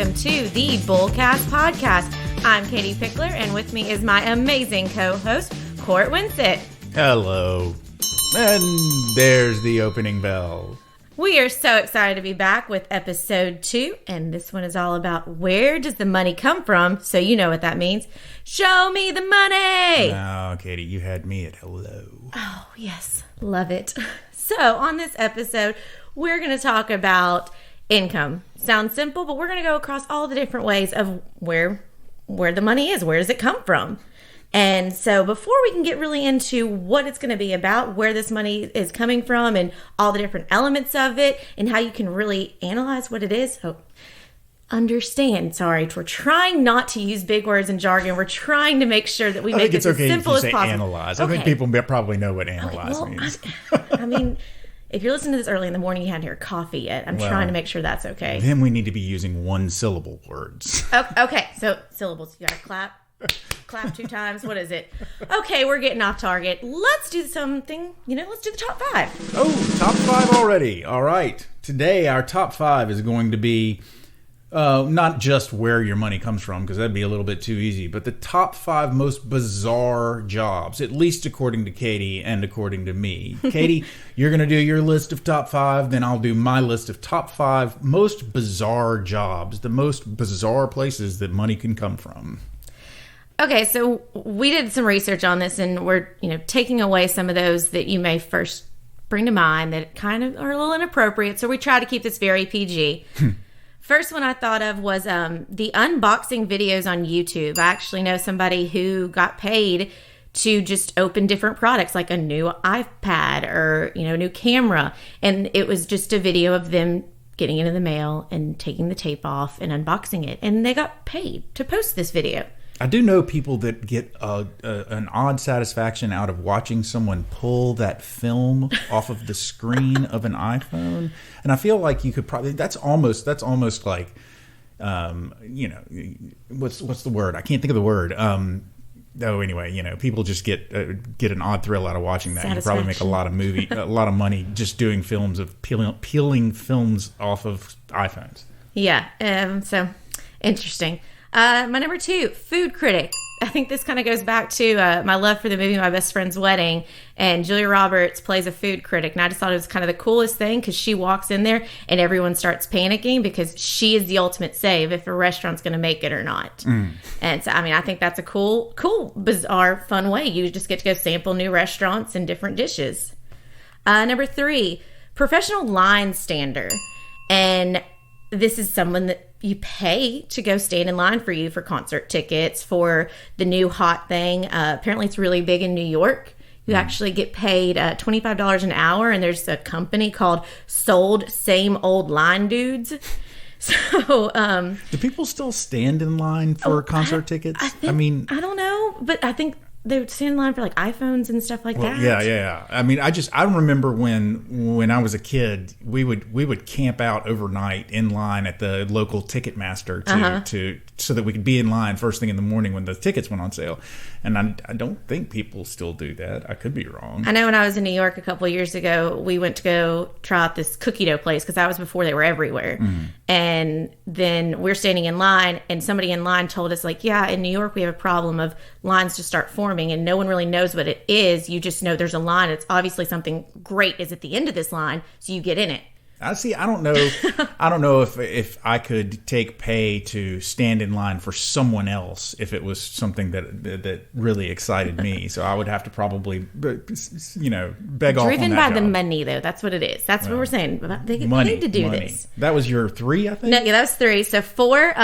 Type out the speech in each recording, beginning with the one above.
welcome to the Bullcast Podcast. I'm Katie Pickler, and with me is my amazing co-host, Court Winsett. Hello. And there's the opening bell. We are so excited to be back with episode 2, and this one is all about where does the money come from? So you know what that means. Show me the money! Oh, Katie, you had me at hello. Oh, yes. Love it. So on this episode, we're going to talk about income. Sounds simple, but we're going to go across all the different ways of where the money is. Where does it come from? And so before we can get really into what it's going to be about, where this money is coming from and all the different elements of it and how you can really analyze what it is. So understand, we're trying not to use big words and jargon. We're trying to make sure that we make it as simple as possible. Analyze. I think people probably know what analyze means. I mean, if you're listening to this early in the morning, you hadn't had your coffee yet. I'm trying to make sure that's okay. Then we need to be using one syllable words. Okay, so syllables. You got to clap. Clap 2 times. What is it? Okay, we're getting off target. Let's do something. Let's do the top 5. Oh, top 5 already. All right. Today, our top 5 is going to be not just where your money comes from, because that'd be a little bit too easy, but the top 5 most bizarre jobs, at least according to Katie and according to me. Katie, you're going to do your list of top 5, then I'll do my list of top 5 most bizarre jobs, the most bizarre places that money can come from. Okay, so we did some research on this, and we're, taking away some of those that you may first bring to mind that kind of are a little inappropriate. So we try to keep this very PG. First one I thought of was the unboxing videos on YouTube. I actually know somebody who got paid to just open different products, like a new iPad or, new camera. And it was just a video of them getting into the mail and taking the tape off and unboxing it. And they got paid to post this video. I do know people that get an odd satisfaction out of watching someone pull that film off of the screen of an iPhone, and I feel like you could probably that's almost like what's the word? I can't think of the word. Anyway, people just get an odd thrill out of watching that. You could probably make a lot of money just doing films of peeling films off of iPhones. Yeah, so interesting. My number 2, food critic. I think this kind of goes back to my love for the movie My Best Friend's Wedding, and Julia Roberts plays a food critic, and I just thought it was kind of the coolest thing because she walks in there and everyone starts panicking because she is the ultimate save if a restaurant's going to make it or not. And so, I think that's a cool, bizarre, fun way. You just get to go sample new restaurants and different dishes. Number 3, professional line stander. And this is someone that you pay to go stand in line for you for concert tickets, for the new hot thing. Apparently it's really big in New York. You actually get paid $25 an hour, and there's a company called Sold Same Old Line Dudes. So, do people still stand in line for concert tickets? I don't know, but I think they would stand in line for like iPhones and stuff like that. Yeah. I remember when I was a kid, we would camp out overnight in line at the local Ticketmaster so that we could be in line first thing in the morning when the tickets went on sale. And I don't think people still do that. I could be wrong. I know when I was in New York a couple of years ago, we went to go try out this cookie dough place because that was before they were everywhere. And then we're standing in line, and somebody in line told us, like, yeah, in New York we have a problem of lines just start forming and no one really knows what it is. You just know there's a line. It's obviously something great is at the end of this line, so you get in it. I don't know. I don't know if I could take pay to stand in line for someone else if it was something that really excited me. So I would have to probably, beg off on that Driven by job. the money, though. That's what it is. That's what we're saying. They get paid to do this. That was your 3, I think? No, yeah, that was 3. So 4,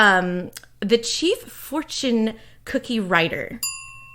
the chief fortune cookie writer.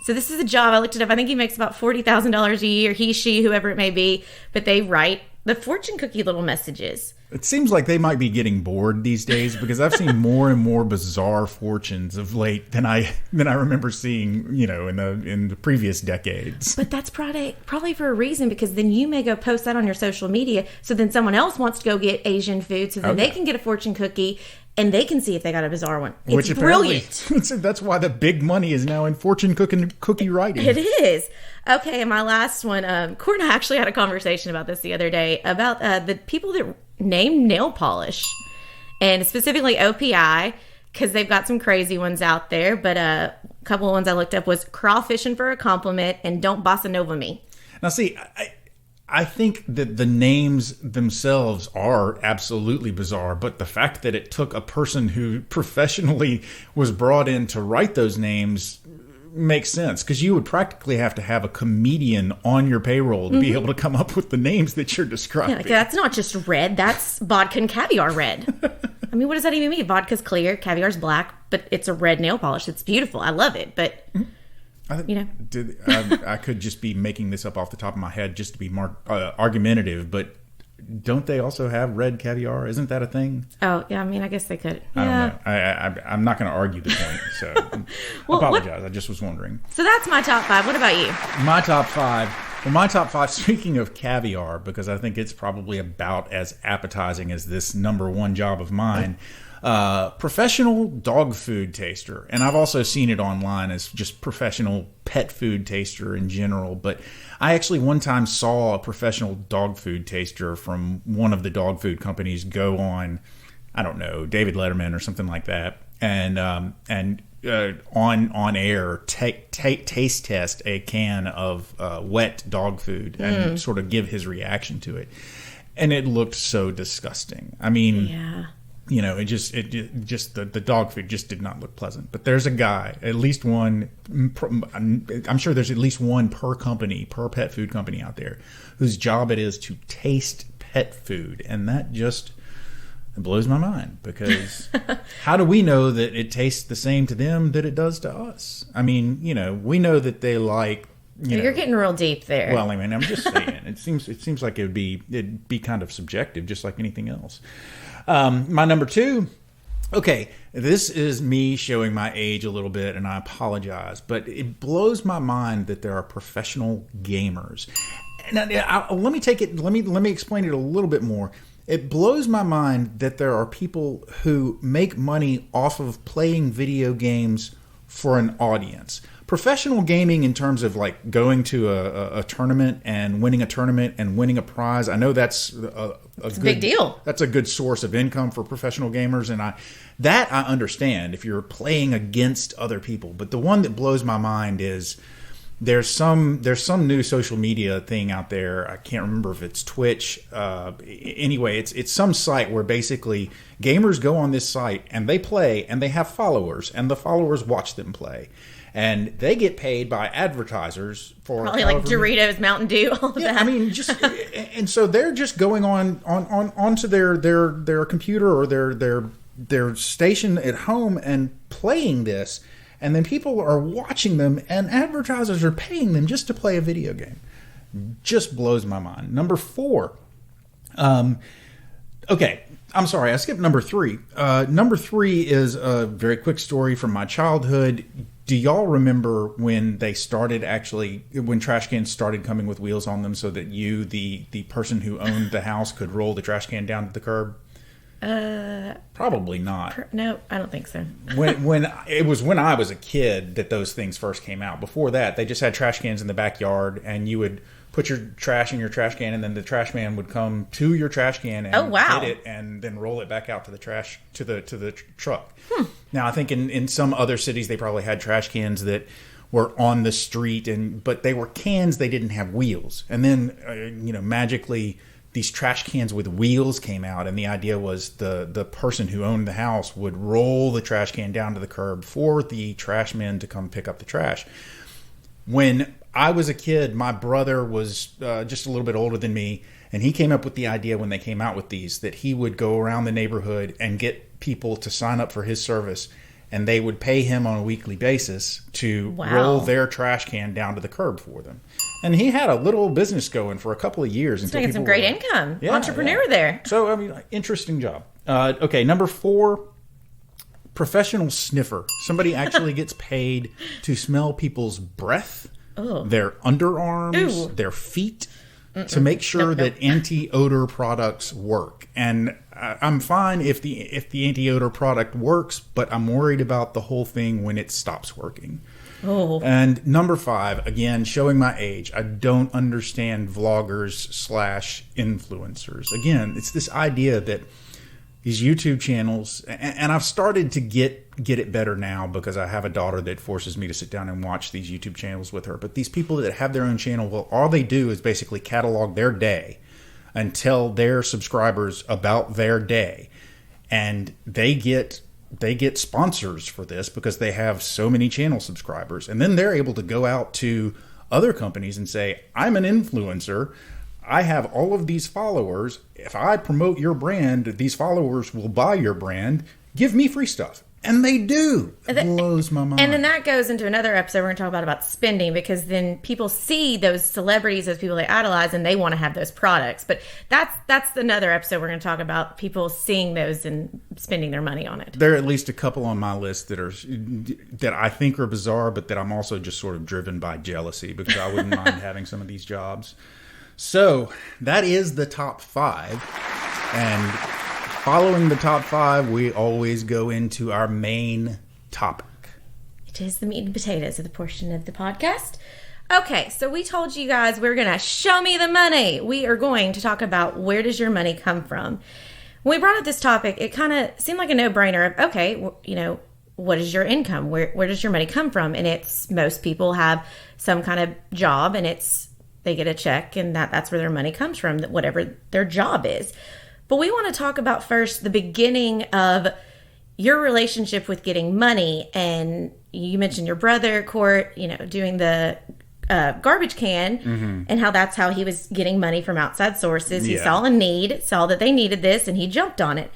So this is a job. I looked it up. I think he makes about $40,000 a year. He, she, whoever it may be. But they write the fortune cookie little messages. It seems like they might be getting bored these days because I've seen more and more bizarre fortunes of late than I remember seeing, in the previous decades. But that's probably for a reason, because then you may go post that on your social media. So then someone else wants to go get Asian food, so then they can get a fortune cookie and they can see if they got a bizarre one. It's brilliant. That's why the big money is now in fortune cookie writing. It is. Okay, and my last one, Court and I actually had a conversation about this the other day, about the people that name nail polish, and specifically OPI. because they've got some crazy ones out there. But a couple of ones I looked up was crawfishing for a compliment and don't bossa nova me. Now, see, I think that the names themselves are absolutely bizarre, but the fact that it took a person who professionally was brought in to write those names makes sense, because you would practically have to have a comedian on your payroll to be able to come up with the names that you're describing. Yeah, like, that's not just red, that's vodka and caviar red. I mean, what does that even mean? Vodka's clear, caviar's black, but it's a red nail polish. It's beautiful. I love it, but... I could just be making this up off the top of my head just to be more argumentative, but don't they also have red caviar? Isn't that a thing? Oh, yeah. I mean, I guess they could. I don't know. I'm not going to argue the point, so I apologize. I just was wondering. So that's my top 5. What about you? My top 5. Well, my top 5, speaking of caviar, because I think it's probably about as appetizing as this number one job of mine, professional dog food taster. And I've also seen it online as just professional pet food taster in general. But I actually one time saw a professional dog food taster from one of the dog food companies go on, I don't know, David Letterman or something like that. And on air taste test a can of wet dog food and sort of give his reaction to it. And it looked so disgusting. I mean... Yeah. You know, the dog food just did not look pleasant. But there's a guy, at least one, I'm sure there's at least one per pet food company out there, whose job it is to taste pet food. And that just blows my mind, because how do we know that it tastes the same to them that it does to us? I mean, you know, we know that they like... You're getting real deep there. Well, I mean, I'm just saying. It seems like it'd be kind of subjective, just like anything else. My number 2. Okay, this is me showing my age a little bit, and I apologize, but it blows my mind that there are professional gamers. Now, let me explain it a little bit more. It blows my mind that there are people who make money off of playing video games for an audience. Professional gaming, in terms of like going to a tournament and winning a prize, I know that's a big deal. That's a good source of income for professional gamers, and I understand if you're playing against other people. But the one that blows my mind is there's some new social media thing out there. I can't remember if it's Twitch. Anyway, it's some site where basically gamers go on this site and they play and they have followers, and the followers watch them play. And they get paid by advertisers for probably like Doritos, Mountain Dew, all of that. I mean, and so they're just going onto their computer or their station at home and playing this, and then people are watching them, and advertisers are paying them just to play a video game. Just blows my mind. Number 4. Okay. I'm sorry, I skipped number 3. Number 3 is a very quick story from my childhood. Do y'all remember when when trash cans started coming with wheels on them so that you, the person who owned the house, could roll the trash can down to the curb? Probably not. No, I don't think so. when I was a kid that those things first came out. Before that, they just had trash cans in the backyard, and you would put your trash in your trash can, and then the trash man would come to your trash can and get it, and then roll it back out to the trash to the truck. Now, I think in some other cities they probably had trash cans that were on the street, but they were cans. They didn't have wheels. And then magically these trash cans with wheels came out, and the idea was the person who owned the house would roll the trash can down to the curb for the trash men to come pick up the trash. When I was a kid, my brother was just a little bit older than me, and he came up with the idea when they came out with these that he would go around the neighborhood and get people to sign up for his service, and they would pay him on a weekly basis to roll their trash can down to the curb for them. And he had a little business going for a couple of years. He's making some great income. Yeah, entrepreneur there. So, I mean, interesting job. Okay, number 4, professional sniffer. Somebody actually gets paid to smell people's breath, their underarms, their feet, to make sure that anti-odor products work. And I'm fine if the anti-odor product works, but I'm worried about the whole thing when it stops working. And number 5, again, showing my age, I don't understand vloggers / influencers. Again, it's this idea that these YouTube channels, and I've started to get it better now because I have a daughter that forces me to sit down and watch these YouTube channels with her. But these people that have their own channel, well, all they do is basically catalog their day and tell their subscribers about their day. And they get sponsors for this because they have so many channel subscribers. And then they're able to go out to other companies and say, I'm an influencer. I have all of these followers. If I promote your brand, these followers will buy your brand. Give me free stuff. And they do. It blows my mind. And then that goes into another episode we're going to talk about spending, because then people see those celebrities as people they idolize and they want to have those products. But that's another episode we're going to talk about, people seeing those and spending their money on it. There are at least a couple on my list that I think are bizarre, but that I'm also just sort of driven by jealousy because I wouldn't mind having some of these jobs. So that is the top 5. And following the top 5, we always go into our main topic. It is the meat and potatoes of the portion of the podcast. Okay, so we told you guys we're going to show me the money. We are going to talk about where does your money come from. When we brought up this topic, it kind of seemed like a no-brainer of, okay, what is your income? Where does your money come from? And it's, most people have some kind of job, and they get a check, and that's where their money comes from, whatever their job is. But we want to talk about first the beginning of your relationship with getting money. And you mentioned your brother, Court, doing the garbage can, and how that's how he was getting money from outside sources. He saw a need, saw that they needed this, and he jumped on it.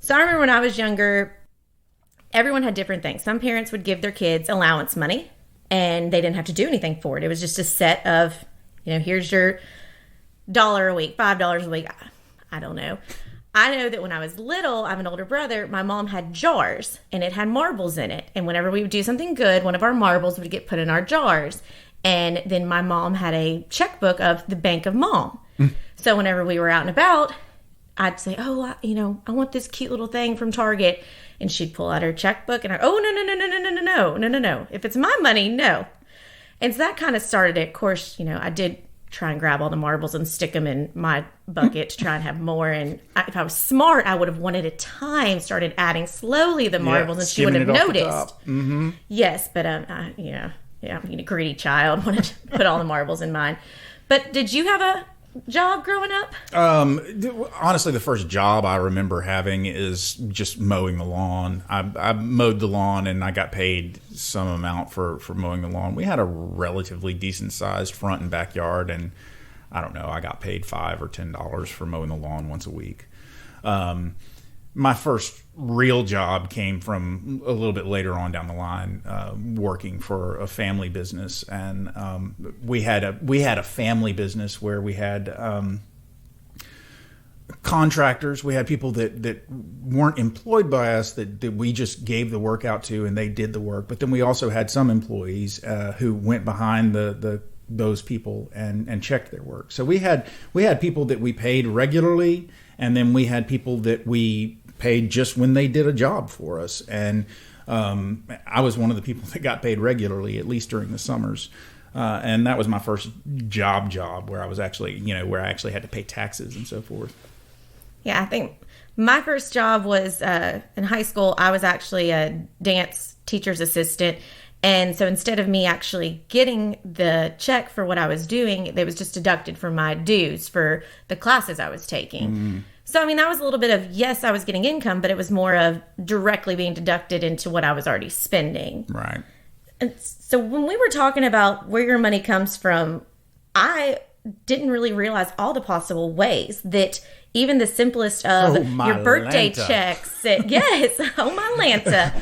So I remember when I was younger, everyone had different things. Some parents would give their kids allowance money, and they didn't have to do anything for it. It was just a set of, here's your $1 a week, $5 a week. I don't know. I know that when I was little, I have an older brother, my mom had jars, and it had marbles in it. And whenever we would do something good, one of our marbles would get put in our jars. And then my mom had a checkbook of the Bank of Mom. So whenever we were out and about, I'd say, I want this cute little thing from Target. And she'd pull out her checkbook, and no. If it's my money, no. And so that kind of started it. Of course, I did try and grab all the marbles and stick them in my bucket to try and have more. And if I was smart, I would have one at a time started adding slowly the marbles, and she would have noticed. Yes, but I'm a greedy child. Wanted to put all the marbles in mine. But did you have a job growing up? Honestly, the first job I remember having is just mowing the lawn. I mowed the lawn, and I got paid some amount for mowing the lawn. We had a relatively decent sized front and backyard, and I don't know, I got paid $5 or $10 for mowing the lawn once a week. My first real job came from a little bit later on down the line, working for a family business, and we had a family business where we had contractors. We had people that weren't employed by us that we just gave the work out to, and they did the work. But then we also had some employees who went behind those people and checked their work. So we had people that we paid regularly, and then we had people that we paid just when they did a job for us. And I was one of the people that got paid regularly, at least during the summers. And that was my first job where I was actually, where I actually had to pay taxes and so forth. Yeah, I think my first job was in high school. I was actually a dance teacher's assistant. And so instead of me actually getting the check for what I was doing, it was just deducted from my dues for the classes I was taking. So, that was a little bit of, yes, I was getting income, but it was more of directly being deducted into what I was already spending. Right. And so when we were talking about where your money comes from, I didn't really realize all the possible ways that even the simplest of your birthday checks. Yes, oh my Lanta.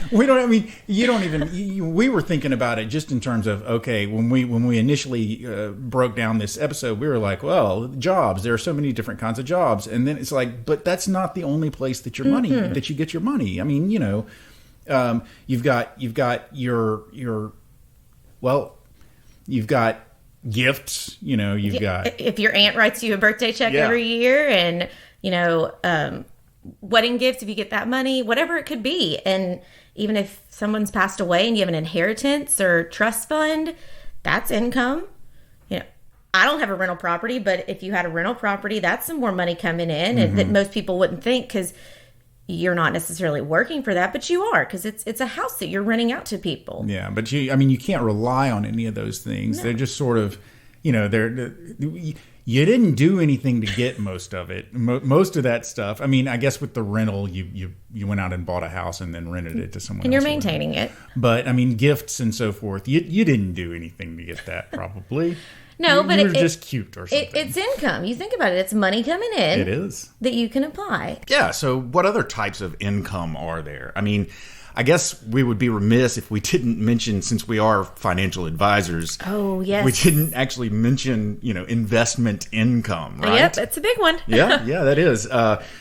We were thinking about it just in terms of, okay, when we initially broke down this episode, we were like, well, jobs, there are so many different kinds of jobs. And then it's like, but that's not the only place that your money, that you get your money. You've got gifts, you've got... If your aunt writes you a birthday check every year, and, wedding gifts, if you get that money, whatever it could be. And even if someone's passed away and you have an inheritance or trust fund, that's income. I don't have a rental property, but if you had a rental property, that's some more money coming in, and that most people wouldn't think, because you're not necessarily working for that, but you are, because it's a house that you're renting out to people. Yeah, but you can't rely on any of those things. No. They're just sort of, you didn't do anything to get most of it. Most of that stuff. I mean, I guess with the rental, you went out and bought a house and then rented it to someone And else. you're maintaining it. But I mean, gifts and so forth. You didn't do anything to get that, probably. No, but you were just cute or something. It's income. You think about it. It's money coming in. It is. That you can apply. Yeah, so what other types of income are there? I mean, I guess we would be remiss if we didn't mention, since we are financial advisors. Oh, yes. We didn't actually mention, investment income, right? Yep, it's a big one. yeah, that is.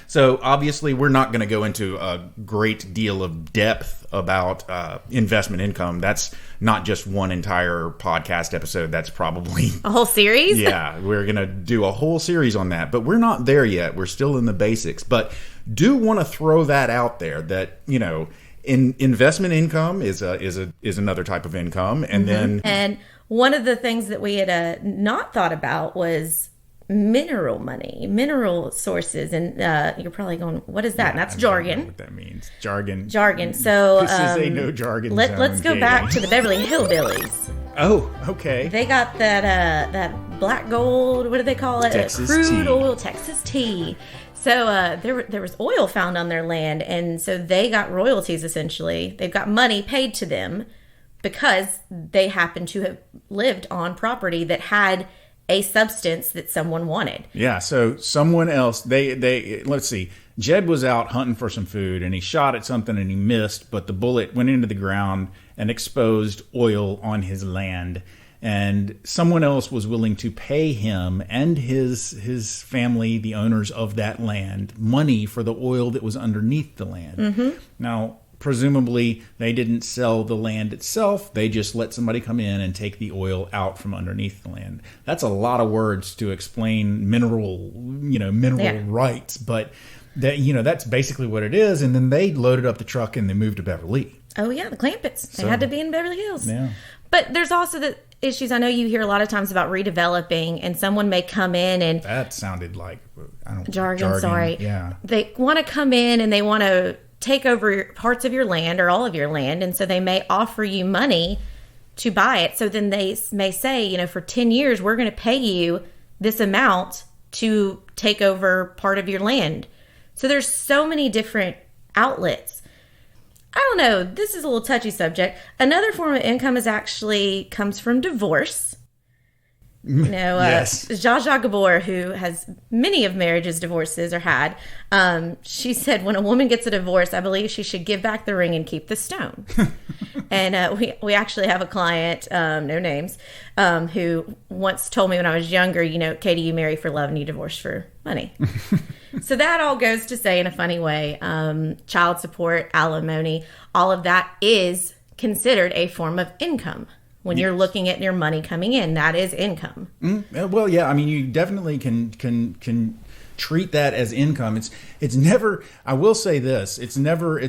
So obviously, we're not going to go into a great deal of depth about investment income. That's not just one entire podcast episode. That's probably A whole series? yeah, we're going to do a whole series on that. But we're not there yet. We're still in the basics. But do want to throw that out there that, investment income is another type of income. And then... And one of the things that we had not thought about was mineral money, mineral sources. And you're probably going, what is that? And that's I don't know jargon. what that means. Jargon. So This is a no jargon zone, let's go Katie. back to the Beverly Hillbillies. Oh, okay. They got that black gold, what do they call it? Texas Crude tea. oil, Texas tea. So there was oil found on their land, and so they got royalties, essentially. They've got money paid to them because they happen to have lived on property that had a substance that someone wanted. Yeah, so someone else, they let's see. Jed was out hunting for some food, and he shot at something and he missed, but the bullet went into the ground and exposed oil on his land. And someone else was willing to pay him and his family, the owners of that land, money for the oil that was underneath the land. Mm-hmm. Now, presumably, they didn't sell the land itself. They just let somebody come in and take the oil out from underneath the land. That's a lot of words to explain mineral rights, but that's basically what it is. And then they loaded up the truck and they moved to Beverly. Oh, yeah, the Clampetts. They had to be in Beverly Hills. Yeah. But there's also the issues. I know you hear a lot of times about redeveloping, and someone may come in and That sounded like jargon. Sorry. Yeah. They want to come in and they want to take over parts of your land or all of your land, and so they may offer you money to buy it. So then they may say, for 10 years, we're going to pay you this amount to take over part of your land. So there's so many different outlets. I don't know. This is a little touchy subject. Another form of income comes from divorce. Yes. Zsa Zsa Gabor, who has many of marriages divorces or had, she said when a woman gets a divorce, I believe she should give back the ring and keep the stone. And we actually have a client, no names, who once told me when I was younger, Katie, you marry for love and you divorce for money. So that all goes to say in a funny way, child support, alimony, all of that is considered a form of income. When you're looking at your money coming in, that is income. Well, yeah. I mean, you definitely can treat that as income. It's never. I will say this: it's never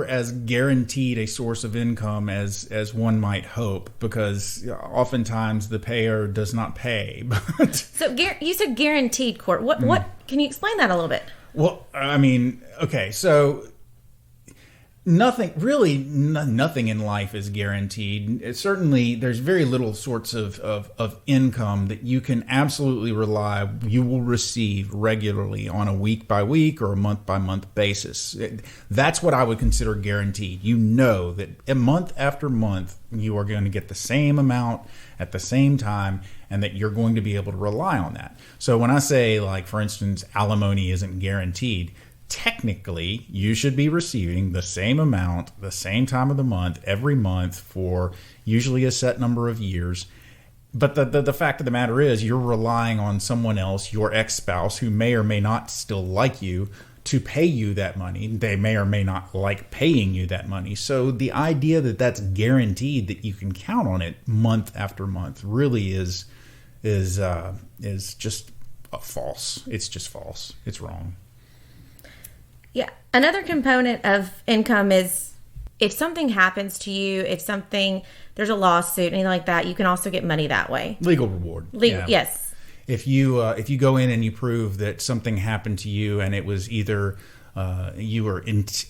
as guaranteed a source of income as one might hope, because oftentimes the payer does not pay. But So you said guaranteed, Court. What can you explain that a little bit? well, I mean, okay, so. Nothing in life is guaranteed. Certainly, there's very little sorts of income that you can absolutely rely you will receive regularly on a week by week or a month by month basis. That's what I would consider guaranteed. You know that a month after month you are going to get the same amount at the same time, and that you're going to be able to rely on that. So when I say, like, for instance, alimony isn't guaranteed, technically, you should be receiving the same amount, the same time of the month, every month for usually a set number of years. But the fact of the matter is, you're relying on someone else, your ex-spouse, who may or may not still like you, to pay you that money. They may or may not like paying you that money. So the idea that that's guaranteed, that you can count on it month after month, really is just false. It's just false. It's wrong. Yeah. Another component of income is if something happens to you, there's a lawsuit, anything like that, you can also get money that way. Legal reward. Yeah. Yes. If you go in and you prove that something happened to you and it was either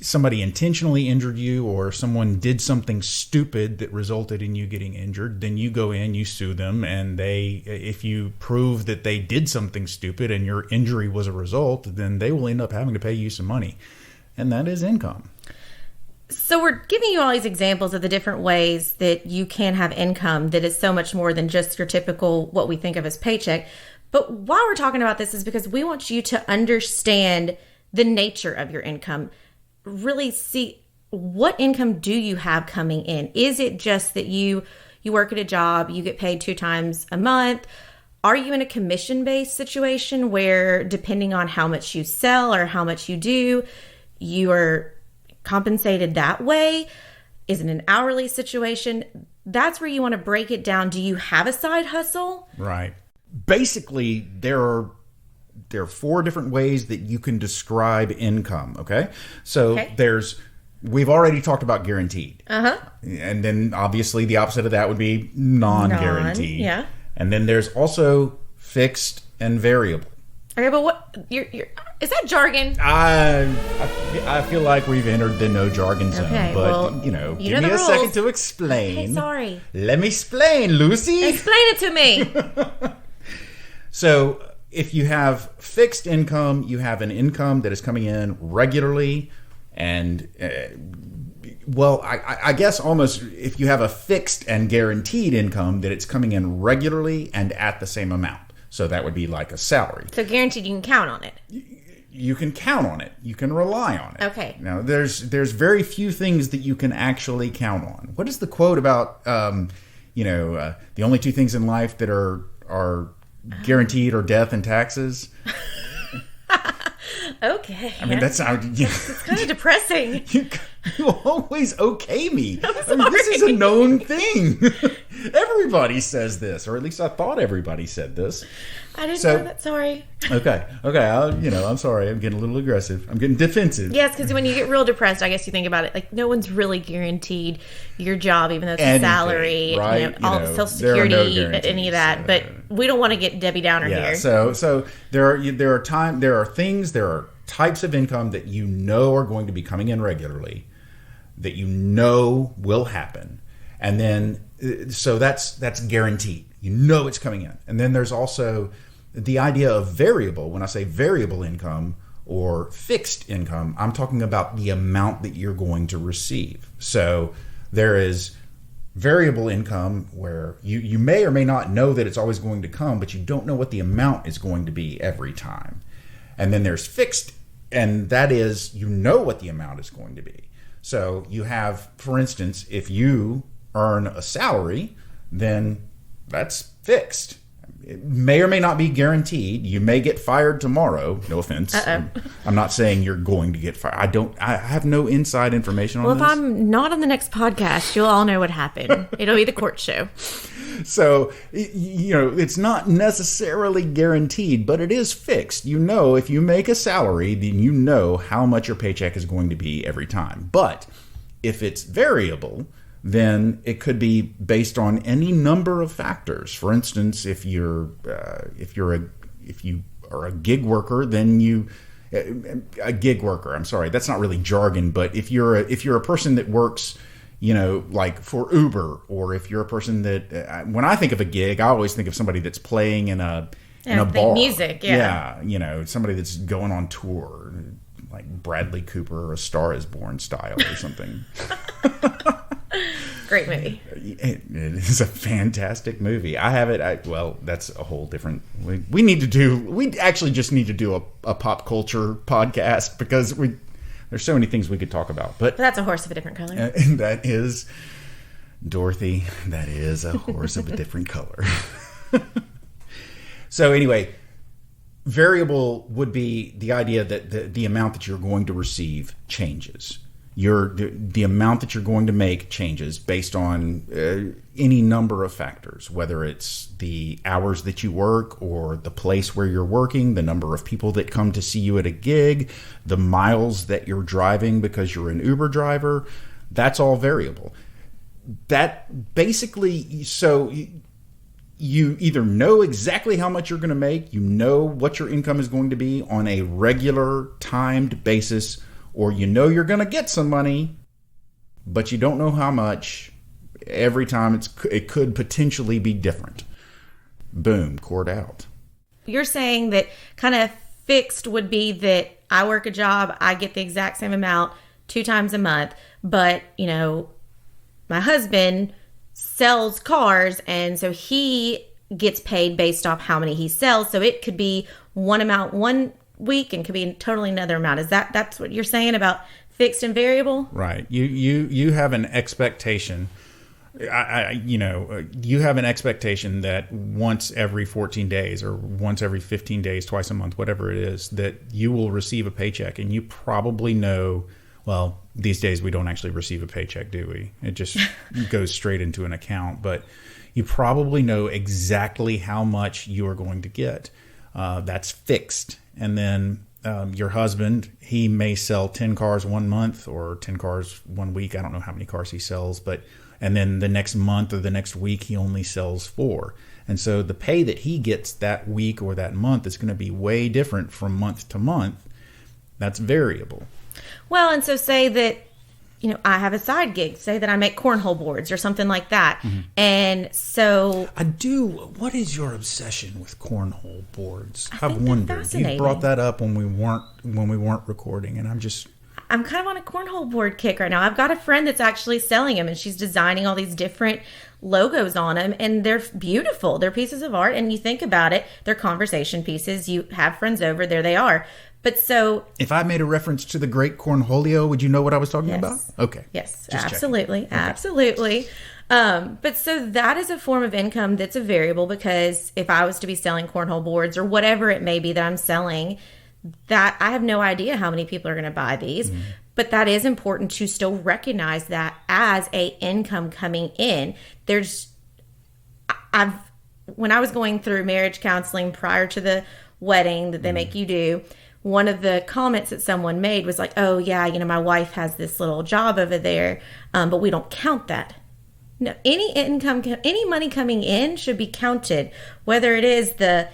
somebody intentionally injured you, or someone did something stupid that resulted in you getting injured, then you go in, you sue them, and if you prove that they did something stupid and your injury was a result, then they will end up having to pay you some money. And that is income. So we're giving you all these examples of the different ways that you can have income that is so much more than just your typical, what we think of as paycheck. But why we're talking about this is because we want you to understand the nature of your income. Really see, what income do you have coming in? Is it just that you work at a job, you get paid 2 times a month? Are you in a commission-based situation where, depending on how much you sell or how much you do, you are compensated that way? Is it an hourly situation? That's where you want to break it down. Do you have a side hustle? Right. Basically, there are 4 different ways that you can describe income. Okay. So we've already talked about guaranteed. And then obviously the opposite of that would be non-guaranteed. Yeah. And then there's also fixed and variable. Okay, but what is that jargon? I feel like we've entered the no jargon zone. Okay, but well, give me a rules. second to explain. Okay, sorry. Let me explain, Lucy. Explain it to me. So if you have fixed income, you have an income that is coming in regularly, and I guess almost if you have a fixed and guaranteed income, that it's coming in regularly and at the same amount. So that would be like a salary. So guaranteed, you can count on it. You can count on it. You can rely on it. Okay. Now, there's very few things that you can actually count on. What is the quote about? The only 2 things in life that are guaranteed are death and taxes. Okay. I mean, that's it's kind of depressing. You always okay me. I'm sorry. This is a known thing. Everybody says this, or at least I thought everybody said this. I didn't know that. Sorry. Okay. I'm sorry. I'm getting a little aggressive. I'm getting defensive. Yes, because when you get real depressed, I guess you think about it like no one's really guaranteed your job, even though it's a salary, right? All the Social Security, any of that. But we don't want to get Debbie Downer here. So there are types of income that you know are going to be coming in regularly, that you know will happen, and then so that's guaranteed. You know it's coming in, and then there's also the idea of variable. When I say variable income or fixed income, I'm talking about the amount that you're going to receive. So there is variable income where you may or may not know that it's always going to come, but you don't know what the amount is going to be every time. And then there's fixed, and that is you know what the amount is going to be. So you have, for instance, if you earn a salary, then that's fixed. It may or may not be guaranteed. You may get fired tomorrow. No offense. I'm not saying you're going to get fired. I have no inside information on this. Well, if I'm not on the next podcast, you'll all know what happened. It'll be the court show. So, it's not necessarily guaranteed, but it is fixed. If you make a salary, then you know how much your paycheck is going to be every time. But if it's variable, then it could be based on any number of factors. For instance, if you are a gig worker, then a gig worker. I'm sorry, that's not really jargon, but if you're a person that works, like for Uber, or if you're a person that when I think of a gig, I always think of somebody that's playing in a bar, music, somebody that's going on tour, like Bradley Cooper or A Star Is Born style or something. Great movie. It is a fantastic movie. I have it. That's a whole different. We actually just need to do a pop culture podcast because there's so many things we could talk about. But that's a horse of a different color. And that is Dorothy. That is a horse of a different color. So anyway, variable would be the idea that the amount that you're going to receive changes. The amount that you're going to make changes based on any number of factors, whether it's the hours that you work or the place where you're working, the number of people that come to see you at a gig, the miles that you're driving because you're an Uber driver. That's all variable. That basically, so you either know exactly how much you're going to make, you know what your income is going to be on a regular timed basis, or you know you're going to get some money, but you don't know how much. Every time it could potentially be different. Boom, cord out. You're saying that kind of fixed would be that I work a job, I get the exact same amount 2 times a month, but, my husband sells cars, and so he gets paid based off how many he sells. So it could be one amount one week and could be totally another amount. That's what you're saying about fixed and variable? Right. You have an expectation. You have an expectation that once every 14 days or once every 15 days, twice a month, whatever it is, that you will receive a paycheck. And you probably know, well, these days we don't actually receive a paycheck, do we? It just goes straight into an account. But you probably know exactly how much you are going to get. That's fixed. And then your husband, he may sell 10 cars one month or 10 cars one week. I don't know how many cars he sells, and then the next month or the next week, he only sells 4. And so the pay that he gets that week or that month is going to be way different from month to month. That's variable. Well, and so say that, I have a side gig. Say that I make cornhole boards or something like that. Mm-hmm. And so... What is your obsession with cornhole boards? I've wondered. You brought that up when we weren't recording, and I'm kind of on a cornhole board kick right now. I've got a friend that's actually selling them, and she's designing all these different logos on them, and they're beautiful. They're pieces of art, and you think about it, they're conversation pieces. You have friends over, there they are. But so... If I made a reference to the great cornholio, would you know what I was talking about? Okay. Yes, absolutely. Okay. Absolutely. But so that is a form of income that's a variable, because if I was to be selling cornhole boards or whatever it may be that I'm selling... that I have no idea how many people are going to buy these, but that is important to still recognize that as a income coming in. When I was going through marriage counseling prior to the wedding that they make you do, one of the comments that someone made was like, oh yeah, my wife has this little job over there, but we don't count that. No, any money coming in should be counted, whether it is the,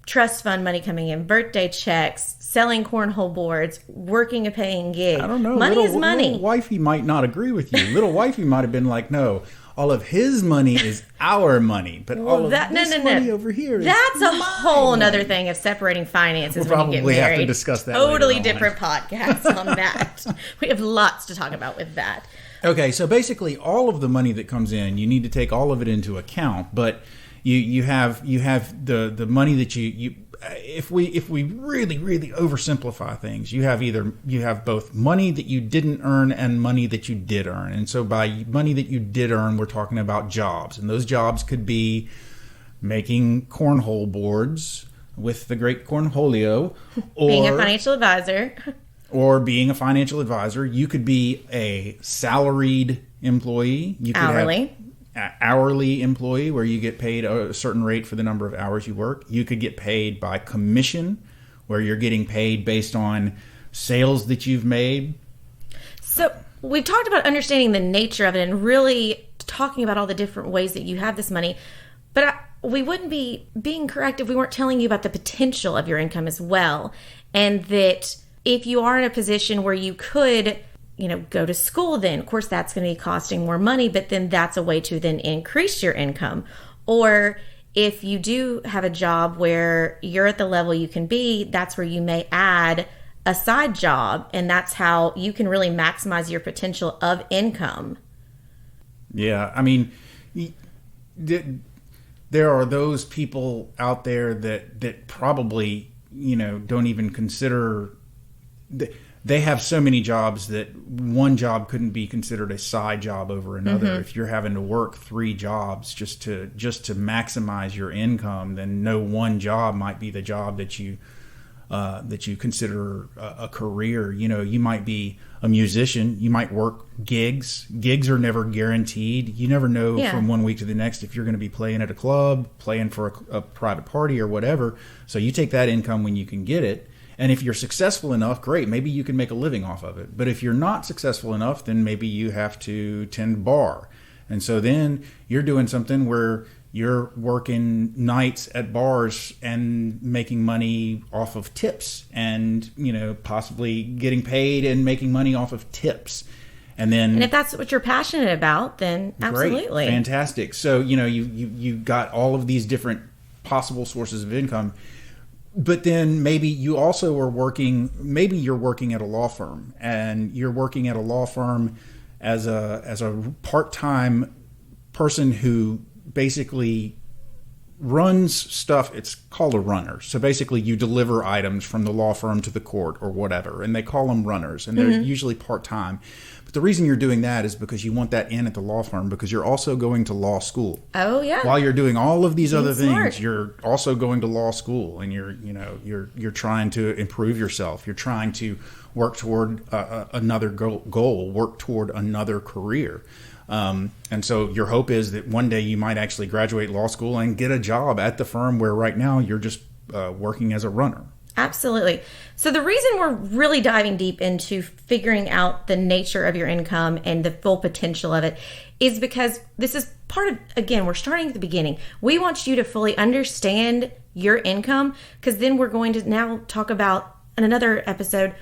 trust fund money coming in, birthday checks, selling cornhole boards, working a paying gig. I don't know. Money is money. Little wifey might not agree with you. Little wifey might have been like, no, all of his money is our money, but all of this money over here is that's a whole nother thing of separating finances when you get married. We'll probably have to discuss that totally later different podcasts on that. We have lots to talk about with that. Okay, so basically all of the money that comes in, you need to take all of it into account, but you have the money that you if we really oversimplify things, you have both money that you didn't earn and money that you did earn. And so by money that you did earn, we're talking about jobs, and those jobs could be making cornhole boards with the great cornholio, or being a financial advisor. Or being a financial advisor. You could be a salaried employee. You could hourly. Hourly employee, where you get paid a certain rate for the number of hours you work. You could get paid by commission, where you're getting paid based on sales that you've made. So we've talked about understanding the nature of it and really talking about all the different ways that you have this money. But we wouldn't be being correct if we weren't telling you about the potential of your income as well. And that if you are in a position where you could... go to school, then of course that's going to be costing more money, but then that's a way to then increase your income. Or if you do have a job where you're at the level you can be, that's where you may add a side job, and that's how you can really maximize your potential of income. Yeah, I mean, there are those people out there that probably, don't even consider... They have so many jobs that one job couldn't be considered a side job over another. Mm-hmm. If you're having to work 3 jobs just to maximize your income, then no one job might be the job that you consider a career. You might be a musician. You might work gigs. Gigs are never guaranteed. You never know from one week to the next if you're going to be playing at a club, playing for a private party or whatever. So you take that income when you can get it. And if you're successful enough, great, maybe you can make a living off of it. But if you're not successful enough, then maybe you have to tend bar. And so then you're doing something where you're working nights at bars and making money off of tips, and possibly getting paid and making money off of tips. And if that's what you're passionate about, then absolutely. Great, fantastic. So you got all of these different possible sources of income, but then maybe you also are working. Maybe you're working at a law firm, and you're working at a law firm as a part-time person who basically runs stuff. It's called a runner. So basically you deliver items from the law firm to the court or whatever, and they call them runners, and they're usually part-time. But the reason you're doing that is because you want that in at the law firm, because you're also going to law school. Oh yeah. While you're doing all of these other things, smart. You're also going to law school, and you're trying to improve yourself. You're trying to work toward another goal, work toward another career. And so your hope is that one day you might actually graduate law school and get a job at the firm where right now you're just working as a runner. Absolutely. So the reason we're really diving deep into figuring out the nature of your income and the full potential of it is because this is part of, again, we're starting at the beginning. We want you to fully understand your income, because then we're going to now talk about in another episode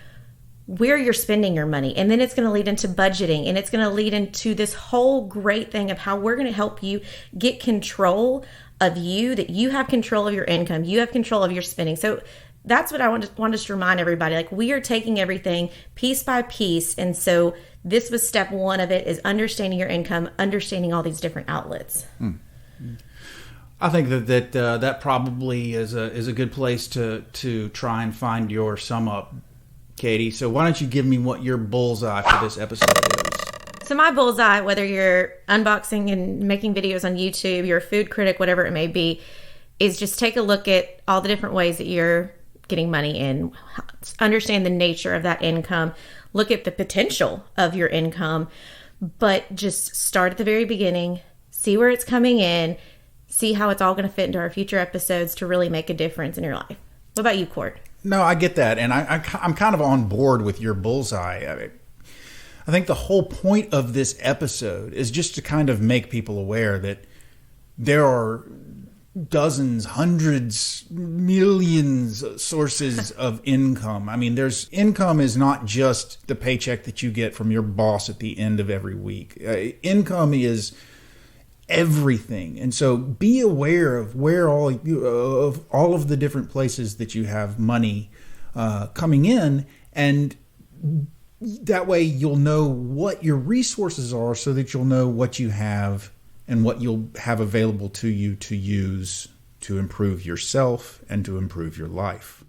where you're spending your money. And then it's going to lead into budgeting, and it's going to lead into this whole great thing of how we're going to help you get control of you, that you have control of your income, you have control of your spending. So that's what I want us to remind everybody. Like, we are taking everything piece by piece. And so this was step one of it, is understanding your income, understanding all these different outlets. I think that probably is a good place to try and find your sum up, Katie. So why don't you give me what your bullseye for this episode is? So my bullseye, whether you're unboxing and making videos on YouTube, you're a food critic, whatever it may be, is just take a look at all the different ways that you're getting money in, understand the nature of that income, look at the potential of your income, but just start at the very beginning, see where it's coming in, see how it's all going to fit into our future episodes to really make a difference in your life. What about you, Court? No, I get that, and I'm kind of on board with your bullseye. I think the whole point of this episode is just to kind of make people aware that there are dozens, hundreds, millions sources of income. I mean, income is not just the paycheck that you get from your boss at the end of every week. Income is everything. And so be aware of where all of the different places that you have money coming in, and that way you'll know what your resources are, so that you'll know what you have and what you'll have available to you to use to improve yourself and to improve your life.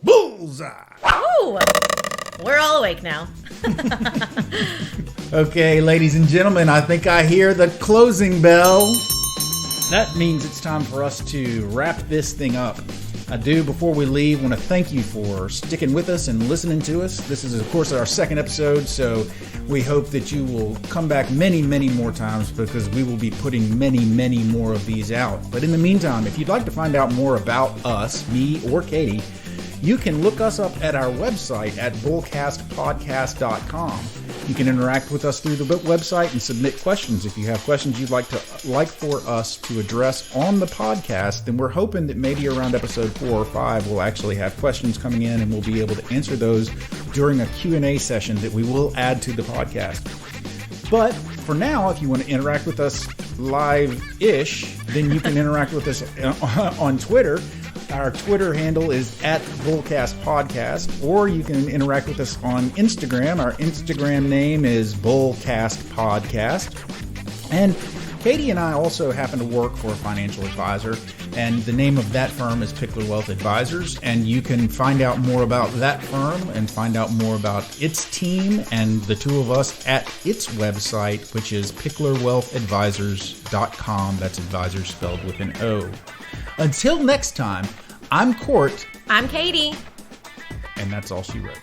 Bullseye! Oh, we're all awake now. Okay, ladies and gentlemen, I think I hear the closing bell. That means it's time for us to wrap this thing up. I do, before we leave, want to thank you for sticking with us and listening to us. This is, of course, our second episode, so we hope that you will come back many, many more times, because we will be putting many, many more of these out. But in the meantime, if you'd like to find out more about us, me or Katie, you can look us up at our website at bullcastpodcast.com. You can interact with us through the website and submit questions. If you have questions you'd like for us to address on the podcast, then we're hoping that maybe around episode 4 or 5 we'll actually have questions coming in, and we'll be able to answer those during a Q&A session that we will add to the podcast. But for now, if you want to interact with us live-ish, then you can interact with us on Twitter. Our Twitter handle is @BullcastPodcast, or you can interact with us on Instagram. Our Instagram name is BullcastPodcast. And Katie and I also happen to work for a financial advisor, and the name of that firm is Pickler Wealth Advisors. And you can find out more about that firm and find out more about its team and the two of us at its website, which is picklerwealthadvisors.com. That's advisors spelled with an O. Until next time, I'm Court. I'm Katie. And that's all she wrote.